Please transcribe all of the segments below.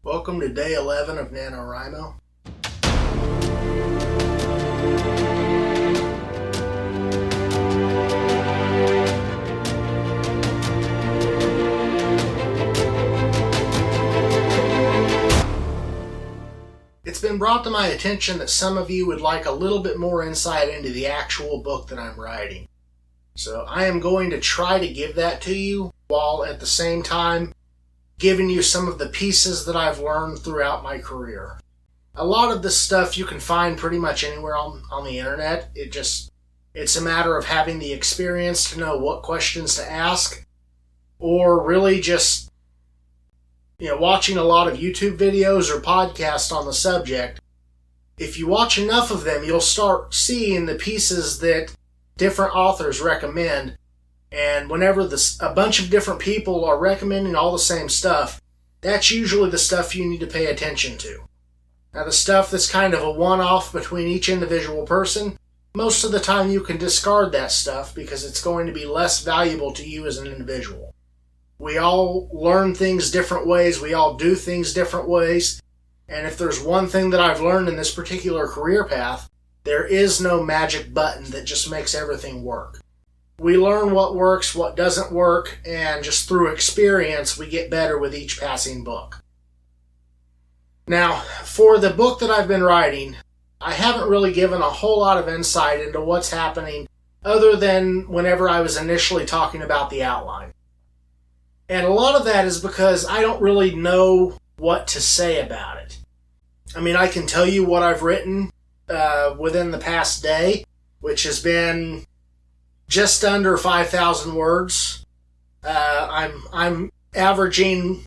Welcome to day 11 of NaNoWriMo. It's been brought to my attention that some of you would like a little bit more insight into the actual book that I'm writing. So I am going to try to give that to you while at the same time giving you some of the pieces that I've learned throughout my career. A lot of this stuff you can find pretty much anywhere on the internet. It's a matter of having the experience to know what questions to ask, or really just watching a lot of YouTube videos or podcasts on the subject. If you watch enough of them, you'll start seeing the pieces that different authors recommend. And whenever a bunch of different people are recommending all the same stuff, that's usually the stuff you need to pay attention to. Now, the stuff that's kind of a one-off between each individual person, most of the time you can discard that stuff because it's going to be less valuable to you as an individual. We all learn things different ways. We all do things different ways. And if there's one thing that I've learned in this particular career path, there is no magic button that just makes everything work. We learn what works, what doesn't work, and just through experience, we get better with each passing book. Now, for the book that I've been writing, I haven't really given a whole lot of insight into what's happening other than whenever I was initially talking about the outline. And a lot of that is because I don't really know what to say about it. I mean, I can tell you what I've written within the past day, which has been just under 5,000 words. I'm averaging,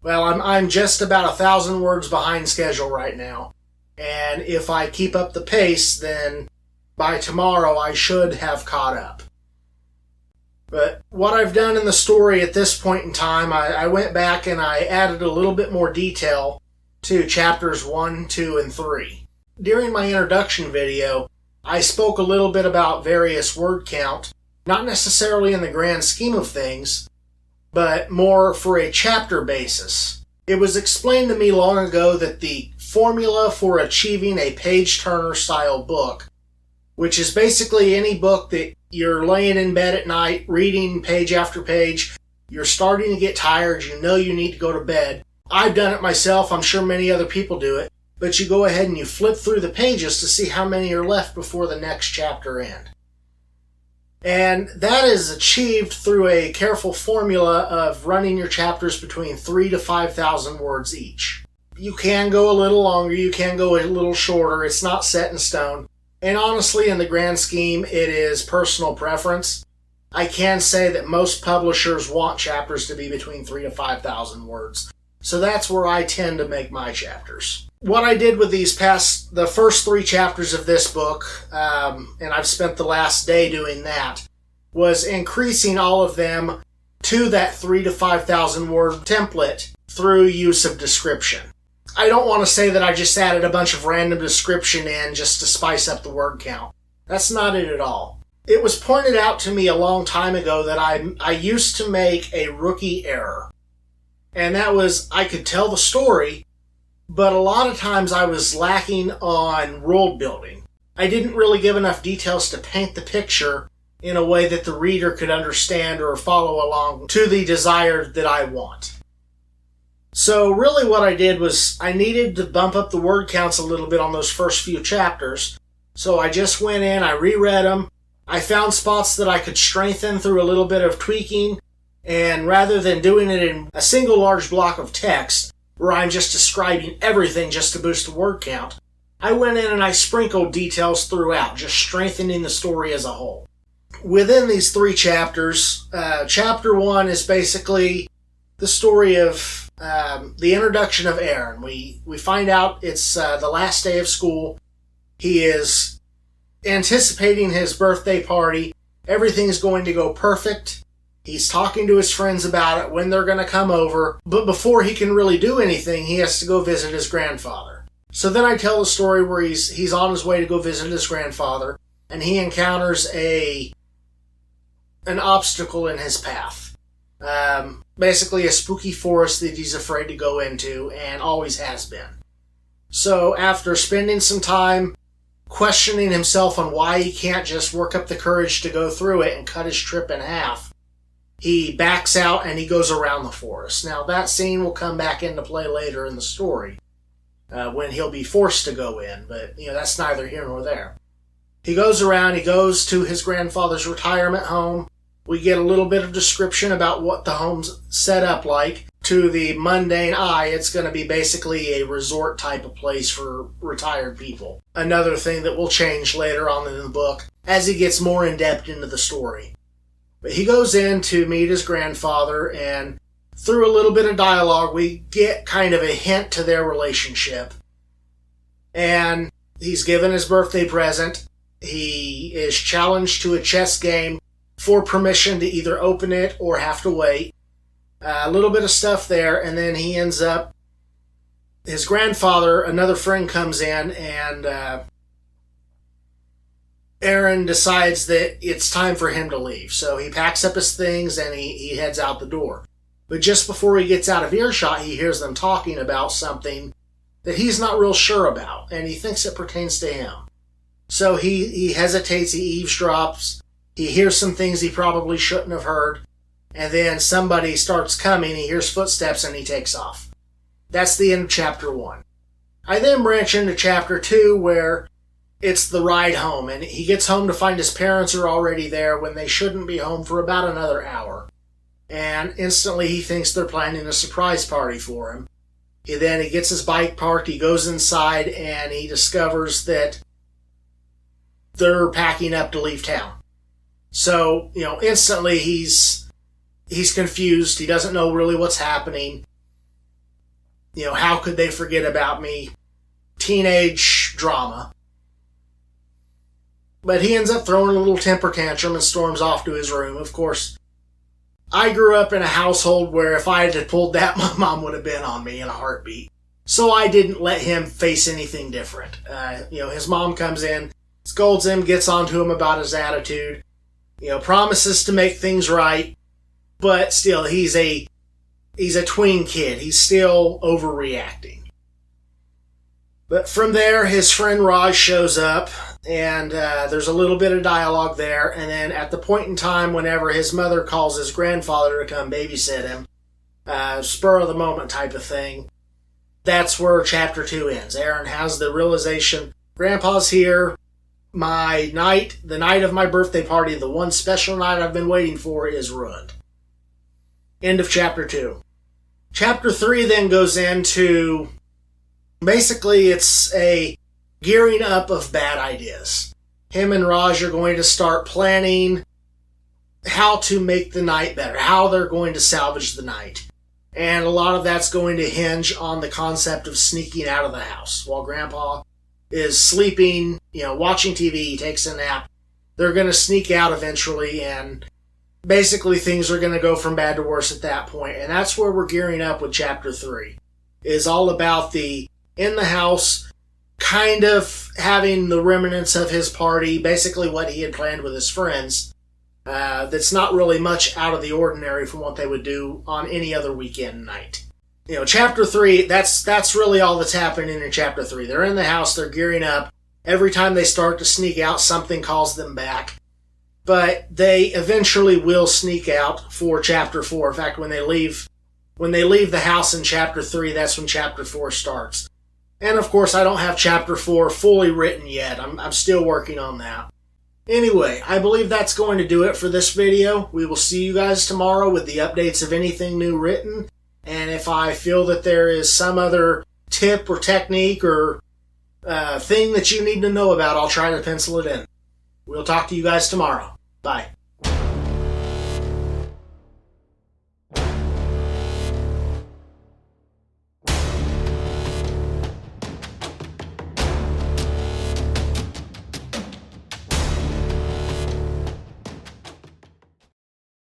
I'm just about 1,000 words behind schedule right now. And if I keep up the pace, then by tomorrow I should have caught up. But what I've done in the story at this point in time, I went back and I added a little bit more detail to chapters 1, 2, and 3. During my introduction video, I spoke a little bit about various word count, not necessarily in the grand scheme of things, but more for a chapter basis. It was explained to me long ago that the formula for achieving a page-turner style book, which is basically any book that you're laying in bed at night, reading page after page, you're starting to get tired, you know you need to go to bed. I've done it myself, I'm sure many other people do it. But you go ahead and you flip through the pages to see how many are left before the next chapter ends. And that is achieved through a careful formula of running your chapters between 3,000 to 5,000 words each. You can go a little longer, you can go a little shorter, it's not set in stone. And honestly, in the grand scheme, it is personal preference. I can say that most publishers want chapters to be between 3,000 to 5,000 words. So that's where I tend to make my chapters. What I did with the first 3 chapters of this book, and I've spent the last day doing that, was increasing all of them to that 3,000 to 5,000 word template through use of description. I don't want to say that I just added a bunch of random description in just to spice up the word count. That's not it at all. It was pointed out to me a long time ago that I used to make a rookie error. And that was, I could tell the story, but a lot of times I was lacking on world building. I didn't really give enough details to paint the picture in a way that the reader could understand or follow along to the desire that I want. So really what I did was I needed to bump up the word counts a little bit on those first few chapters. So I just went in, I reread them, I found spots that I could strengthen through a little bit of tweaking, and rather than doing it in a single large block of text, where I'm just describing everything just to boost the word count, I went in and I sprinkled details throughout, just strengthening the story as a whole. Within these 3 chapters, chapter 1 is basically the story of the introduction of Aaron. We find out it's the last day of school. He is anticipating his birthday party. Everything's going to go perfect. He's talking to his friends about it, when they're going to come over. But before he can really do anything, he has to go visit his grandfather. So then I tell the story where he's on his way to go visit his grandfather, and he encounters an obstacle in his path. basically a spooky forest that he's afraid to go into and always has been. So after spending some time questioning himself on why he can't just work up the courage to go through it and cut his trip in half, he backs out and he goes around the forest. Now that scene will come back into play later in the story when he'll be forced to go in, but that's neither here nor there. He goes around, he goes to his grandfather's retirement home. We get a little bit of description about what the home's set up like. To the mundane eye, it's going to be basically a resort type of place for retired people. Another thing that will change later on in the book as he gets more in depth into the story. But he goes in to meet his grandfather, and through a little bit of dialogue, we get kind of a hint to their relationship. And he's given his birthday present. He is challenged to a chess game for permission to either open it or have to wait. A little bit of stuff there, and then he ends up, his grandfather, another friend comes in, and Aaron decides that it's time for him to leave. So he packs up his things and he heads out the door. But just before he gets out of earshot, he hears them talking about something that he's not real sure about, and he thinks it pertains to him. So he hesitates, he eavesdrops, he hears some things he probably shouldn't have heard, and then somebody starts coming, he hears footsteps, and he takes off. That's the end of chapter 1. I then branch into chapter 2, where it's the ride home, and he gets home to find his parents are already there when they shouldn't be home for about another hour. And instantly he thinks they're planning a surprise party for him. He gets his bike parked, he goes inside, and he discovers that they're packing up to leave town. So, instantly he's confused. He doesn't know really what's happening. How could they forget about me? Teenage drama. But he ends up throwing a little temper tantrum and storms off to his room. Of course, I grew up in a household where if I had pulled that, my mom would have been on me in a heartbeat. So I didn't let him face anything different. His mom comes in, scolds him, gets onto him about his attitude, promises to make things right, but still, he's a tween kid. He's still overreacting. But from there, his friend Raj shows up, and there's a little bit of dialogue there, and then at the point in time whenever his mother calls his grandfather to come babysit him, spur of the moment type of thing, that's where chapter 2 ends. Aaron has the realization, Grandpa's here, the night of my birthday party, the one special night I've been waiting for, is ruined. End of chapter 2. Chapter 3 then goes into, basically it's a gearing up of bad ideas. Him and Raj are going to start planning how to make the night better, how they're going to salvage the night. And a lot of that's going to hinge on the concept of sneaking out of the house. While Grandpa is sleeping, watching TV, he takes a nap, they're going to sneak out eventually, and basically things are going to go from bad to worse at that point. And that's where we're gearing up with chapter 3. Is all about the in the house, kind of having the remnants of his party, basically what he had planned with his friends. That's not really much out of the ordinary from what they would do on any other weekend night. Chapter 3, that's really all that's happening in chapter 3. They're in the house, they're gearing up. Every time they start to sneak out, something calls them back. But they eventually will sneak out for chapter 4. In fact, when they leave the house in chapter 3, that's when chapter 4 starts. And of course, I don't have chapter 4 fully written yet. I'm still working on that. Anyway, I believe that's going to do it for this video. We will see you guys tomorrow with the updates of anything new written. And if I feel that there is some other tip or technique or thing that you need to know about, I'll try to pencil it in. We'll talk to you guys tomorrow. Bye.